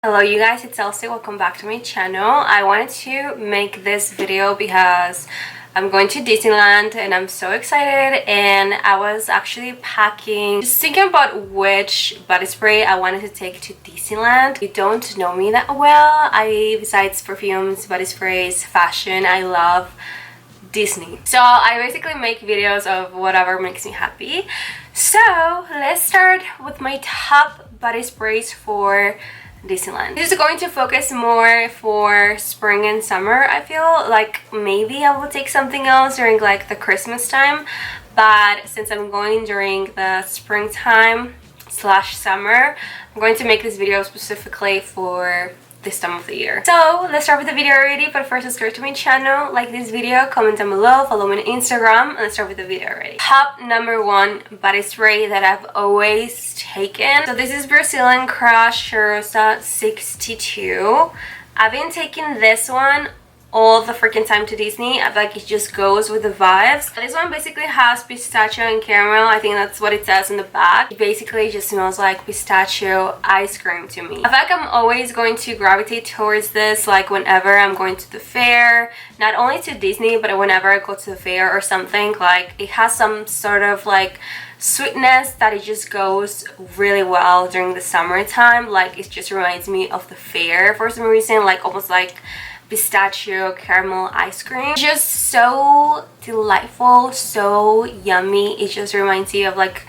Hello you guys, it's Elsie. Welcome back to my channel. I wanted to make this video because I'm going to Disneyland and I'm so excited, and I was actually packing, just thinking about which body spray I wanted to take to Disneyland. You don't know me that well. Besides perfumes, body sprays, fashion, I love Disney. So I basically make videos of whatever makes me happy. So let's start with my top body sprays for Disneyland. This is going to focus more for spring and summer. I feel like maybe I will take something else during like the Christmas time, but since I'm going during the springtime slash summer, I'm going to make this video specifically for this time of the year. So let's start with the video already, but first subscribe to my channel, like this video, comment down below, follow me on Instagram, and let's start with the video already. Top number one body spray that I've always taken. So this is Brazilian Crush Cheirosa 62. I've been taking this one all the freaking time to Disney. I feel like it just goes with the vibes. This one basically has pistachio and caramel. I think that's what it says in the back. It basically just smells like pistachio ice cream to me. I feel like I'm always going to gravitate towards this, like whenever I'm going to the fair, not only to Disney but whenever I go to the fair or something. Like it has some sort of like sweetness that it just goes really well during the summertime. Like it just reminds me of the fair for some reason, like almost like pistachio caramel ice cream. Just so delightful, so yummy. It just reminds you of like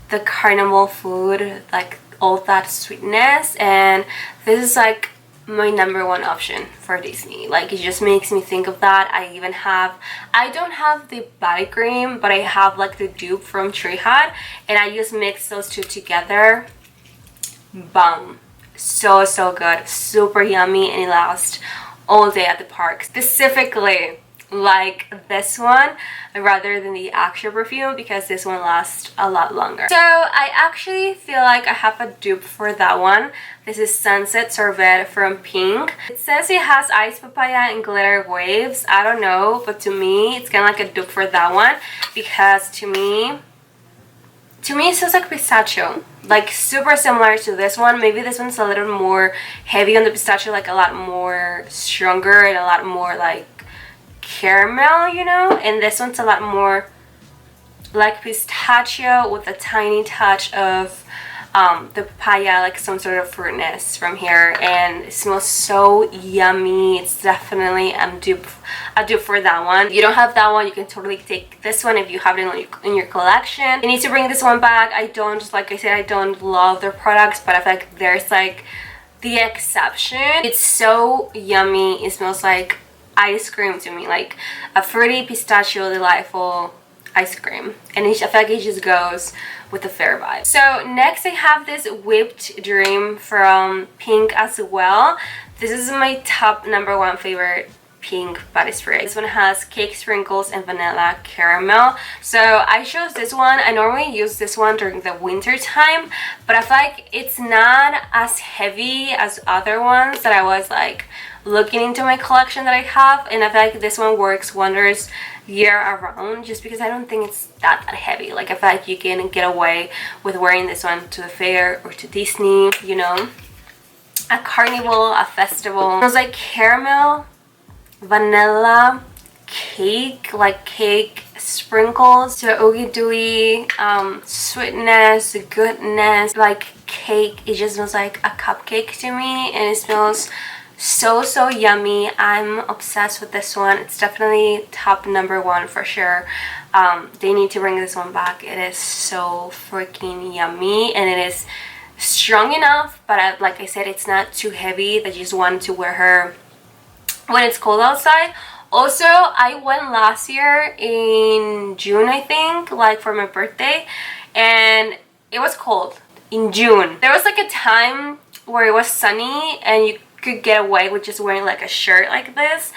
the carnival food, like all that sweetness, and this is like my number one option for Disney. Like it just makes me think of that. I don't have the body cream, but I have like the dupe from Tree Hut, and I just mix those two together. Bum. So good, super yummy, and it lasts all day at the park. Specifically like this one rather than the actual perfume, because this one lasts a lot longer. So I actually feel like I have a dupe for that one. This is Sunset Sorbet from Pink. It says it has ice papaya and glitter waves. I don't know, but to me it's kind of like a dupe for that one, because to me it smells like pistachio, like super similar to this one. Maybe this one's a little more heavy on the pistachio, like a lot more stronger and a lot more like caramel, you know, and this one's a lot more like pistachio with a tiny touch of the papaya, like some sort of fruitness from here, and it smells so yummy. It's definitely a dupe for that one. If you don't have that one, you can totally take this one if you have it in your collection. You need to bring this one back. I don't, just like I said, I don't love their products, but I feel like there's like the exception. It's so yummy. It smells like ice cream to me, like a fruity pistachio delightful ice cream, and I feel like it just goes with the fair vibe. So next I have this Whipped Dream from Pink as well. This is my top number one favorite Pink body spray. This one has cake sprinkles and vanilla caramel. So I chose this one. I normally use this one during the winter time, but I feel like it's not as heavy as other ones that I was like looking into my collection that I have, and I feel like this one works wonders year around, just because I don't think it's that heavy. Like I feel like you can get away with wearing this one to the fair or to Disney, you know, a carnival, a festival. It smells like caramel, vanilla, cake, like cake sprinkles, so oogie dooey, sweetness, goodness, like cake. It just smells like a cupcake to me, and it smells so yummy. I'm obsessed with this one. It's definitely top number one for sure. They need to bring this one back. It is so freaking yummy, and it is strong enough, but like I said, it's not too heavy that you just want to wear her when it's cold outside. Also, I went last year in June, I think, like for my birthday, and it was cold in June. There was like a time where it was sunny and you could get away with just wearing like a shirt like this,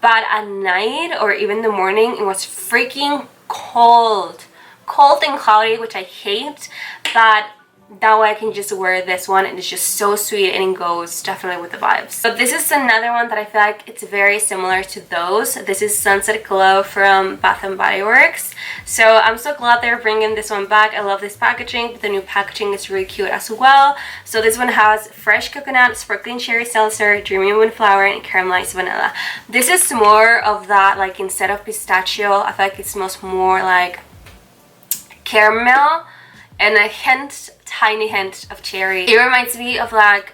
but at night or even the morning it was freaking cold and cloudy, which I hate. But that way I can just wear this one and it's just so sweet and it goes definitely with the vibes. So this is another one that I feel like it's very similar to those. This is Sunset Glow from Bath and Body Works. So I'm so glad they're bringing this one back. I love this packaging. The new packaging is really cute as well. So this one has fresh coconut, sparkling cherry seltzer, dreamy windflower, and caramelized vanilla. This is more of that, like instead of pistachio, I feel like it smells more like caramel and a hint, tiny hint of cherry. It reminds me of like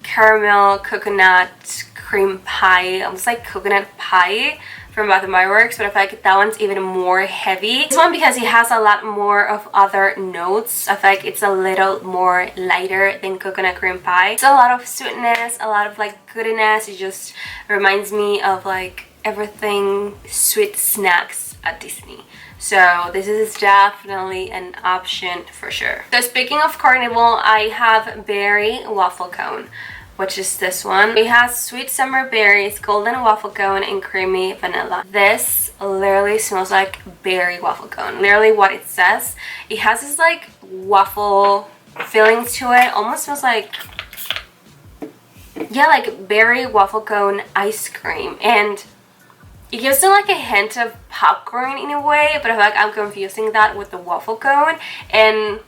caramel coconut cream pie, almost like coconut pie from Bath and Body Works, but I feel like that one's even more heavy. This one, because it has a lot more of other notes, I feel like it's a little more lighter than coconut cream pie. It's a lot of sweetness, a lot of like goodiness. It just reminds me of like everything sweet snacks at Disney. So this is definitely an option for sure. So speaking of carnival, I have berry waffle cone, which is this one. It has sweet summer berries, golden waffle cone, and creamy vanilla. This literally smells like berry waffle cone. Literally what it says. It has this like waffle feeling to it. Almost smells like, yeah, like berry waffle cone ice cream. And it gives them like a hint of popcorn in a way, but I feel like I'm confusing that with the waffle cone. And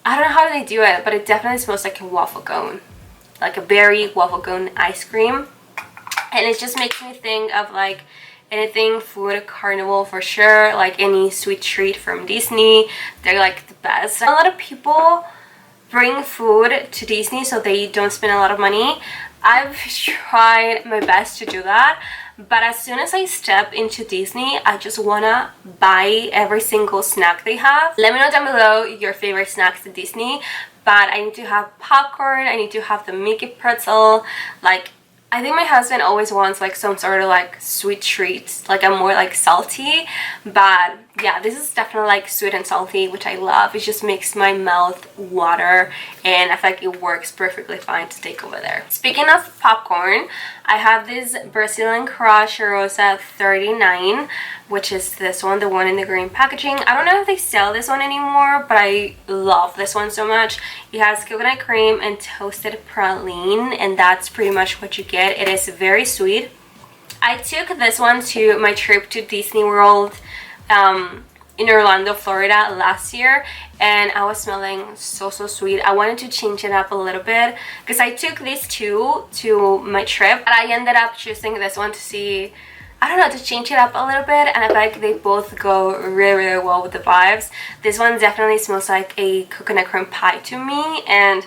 I don't know how they do it, but it definitely smells like a waffle cone. Like a berry waffle cone ice cream. And it just makes me think of like anything food carnival for sure. Like any sweet treat from Disney. They're like the best. A lot of people bring food to Disney so they don't spend a lot of money. I've tried my best to do that. But as soon as I step into Disney, I just wanna buy every single snack they have. Let me know down below your favorite snacks at Disney. But I need to have popcorn, I need to have the Mickey pretzel. Like, I think my husband always wants like some sort of like sweet treats, like a more like salty. But yeah, this is definitely like sweet and salty, which I love. It just makes my mouth water and I feel like it works perfectly fine to take over there. Speaking of popcorn, I have this Brazilian Crush Rosa 39, which is this one, the one in the green packaging. I don't know if they sell this one anymore, but I love this one so much. It has coconut cream and toasted praline, and that's pretty much what you get. It is very sweet. I took this one to my trip to Disney World in Orlando, Florida last year, and I was smelling so sweet. I wanted to change it up a little bit because I took these two to my trip, but I ended up choosing this one to see, I don't know, to change it up a little bit, and I feel like they both go really well with the vibes. This one definitely smells like a coconut cream pie to me, and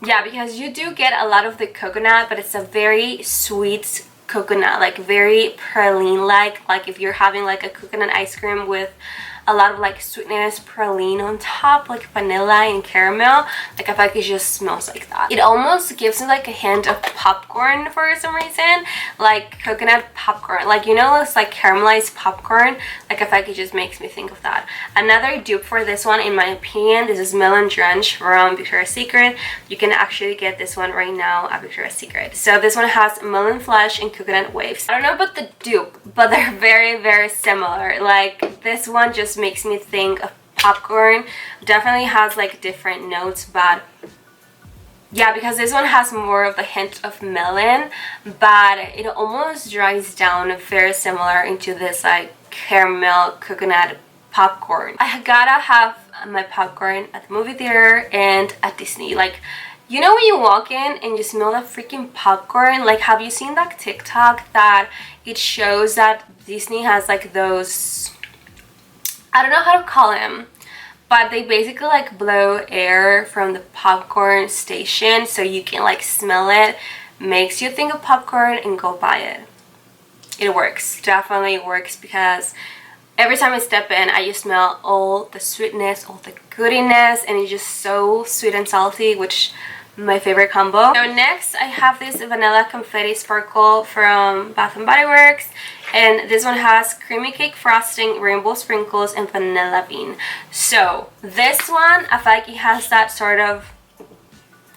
yeah, because you do get a lot of the coconut, but it's a very sweet coconut, like very praline like if you're having like a coconut ice cream with a lot of like sweetness, praline on top, like vanilla and caramel. Like I feel like it just smells like that. It almost gives me like a hint of popcorn for some reason, like coconut popcorn, like, you know, it's like caramelized popcorn. Like I feel like it just makes me think of that. Another dupe for this one, in my opinion, this is Melon Drench from Victoria's Secret. You can actually get this one right now at Victoria's Secret. So this one has melon flesh and coconut waves. I don't know about the dupe, but they're very similar. Like this one just makes me think of popcorn. Definitely has like different notes, but yeah, because this one has more of the hint of melon, but it almost dries down very similar into this like caramel coconut popcorn. I gotta have my popcorn at the movie theater and at Disney. Like, you know when you walk in and you smell that freaking popcorn? Like, have you seen that TikTok that it shows that Disney has like those, I don't know how to call them, but they basically like blow air from the popcorn station so you can like smell it, makes you think of popcorn and go buy it. It works, definitely works, because every time I step in I just smell all the sweetness, all the goodiness, and it's just so sweet and salty, which my favorite combo. So next I have this vanilla confetti sparkle from Bath and Body Works, and this one has creamy cake frosting, rainbow sprinkles, and vanilla bean. So this one, I feel like it has that sort of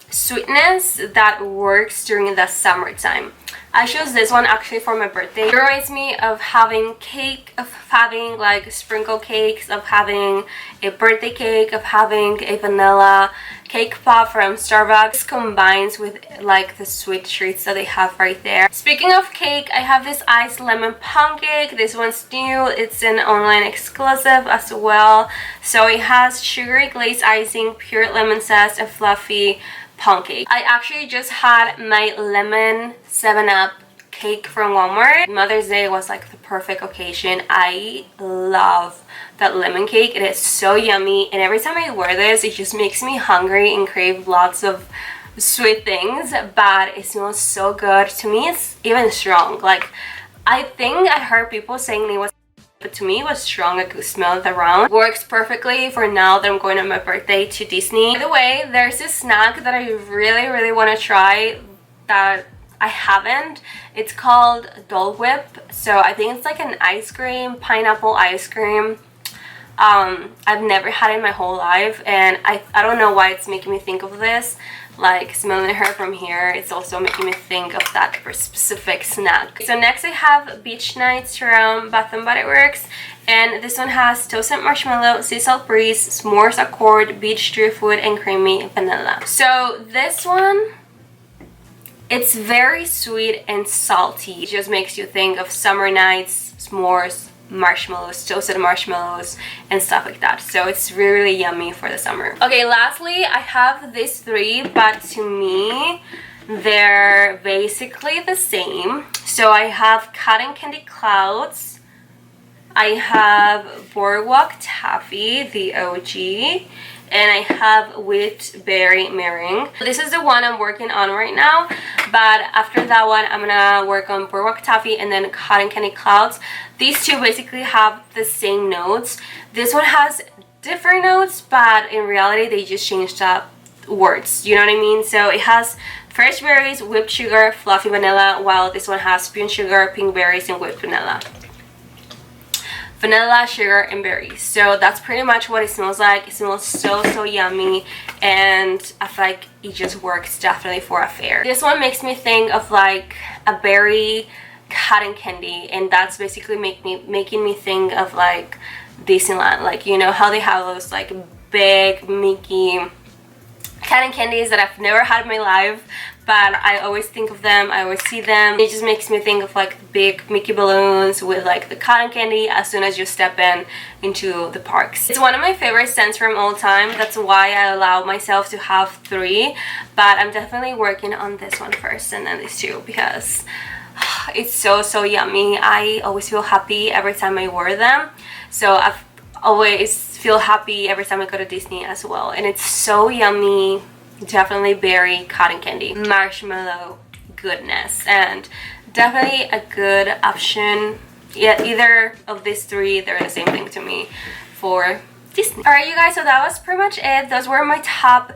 sweetness that works during the summertime. I chose this one actually for my birthday. It reminds me of having cake, of having like sprinkle cakes, of having a birthday cake, of having a vanilla cake pop from Starbucks. This combines with like the sweet treats that they have right there. Speaking of cake, I have this iced lemon pound cake. This one's new. It's an online exclusive as well. So it has sugary glazed icing, pure lemon zest, and fluffy pound cake. I actually just had my lemon 7-Up cake from Walmart. Mother's Day was like the perfect occasion. I love that lemon cake. It is so yummy, and every time I wear this, it just makes me hungry and crave lots of sweet things, but it smells so good. To me, it's even strong. Like, I think I heard people saying it was, but to me it was strong. I could smell it around. Works perfectly for now that I'm going on my birthday to Disney. By the way, there's this snack that I really want to try that I haven't. It's called Dole Whip. So I think it's like an ice cream, pineapple ice cream. I've never had it in my whole life, and I don't know why it's making me think of this. Like, smelling her from here, it's also making me think of that specific snack. So next I have Beach Nights from Bath & Body Works, and this one has toasted marshmallow, sea salt breeze, s'mores accord, beach driftwood, and creamy vanilla. So this one, it's very sweet and salty. It just makes you think of summer nights, s'mores, marshmallows, toasted marshmallows, and stuff like that. So it's really yummy for the summer. Okay, lastly, I have these three, but to me they're basically the same. So I have Cotton Candy Clouds, I have Boardwalk Taffy, the OG, and I have Whipped Berry Meringue. This is the one I'm working on right now, but after that one I'm gonna work on Boardwalk Taffy and then Cotton Candy Clouds. These two basically have the same notes. This one has different notes, but in reality they just changed up words, you know what I mean? So it has fresh berries, whipped sugar, fluffy vanilla, while this one has spoon sugar, pink berries, and whipped vanilla. Vanilla, sugar, and berries. So that's pretty much what it smells like. It smells so yummy, and I feel like it just works definitely for a fair. This one makes me think of like a berry cotton candy, and that's basically making me think of like Disneyland. Like, you know how they have those like big Mickey cotton candies that I've never had in my life, but I always think of them, I always see them. It just makes me think of like the big Mickey balloons with like the cotton candy as soon as you step into the parks. It's one of my favorite scents from all time. That's why I allow myself to have three, but I'm definitely working on this one first and then these two because it's so yummy. I always feel happy every time I wear them, so I've always feel happy every time I go to Disney as well. And it's so yummy. Definitely berry cotton candy, marshmallow goodness, and definitely a good option. Yeah, either of these three, they're the same thing to me for Disney. Alright you guys, so that was pretty much it. Those were my top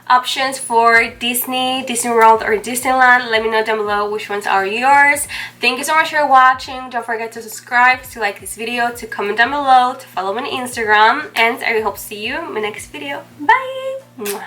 options for Disney, Disney World, or Disneyland. Let me know down below which ones are yours. Thank you so much for watching. Don't forget to subscribe, to like this video, to comment down below, to follow me on Instagram, and I hope to see you in my next video. Bye!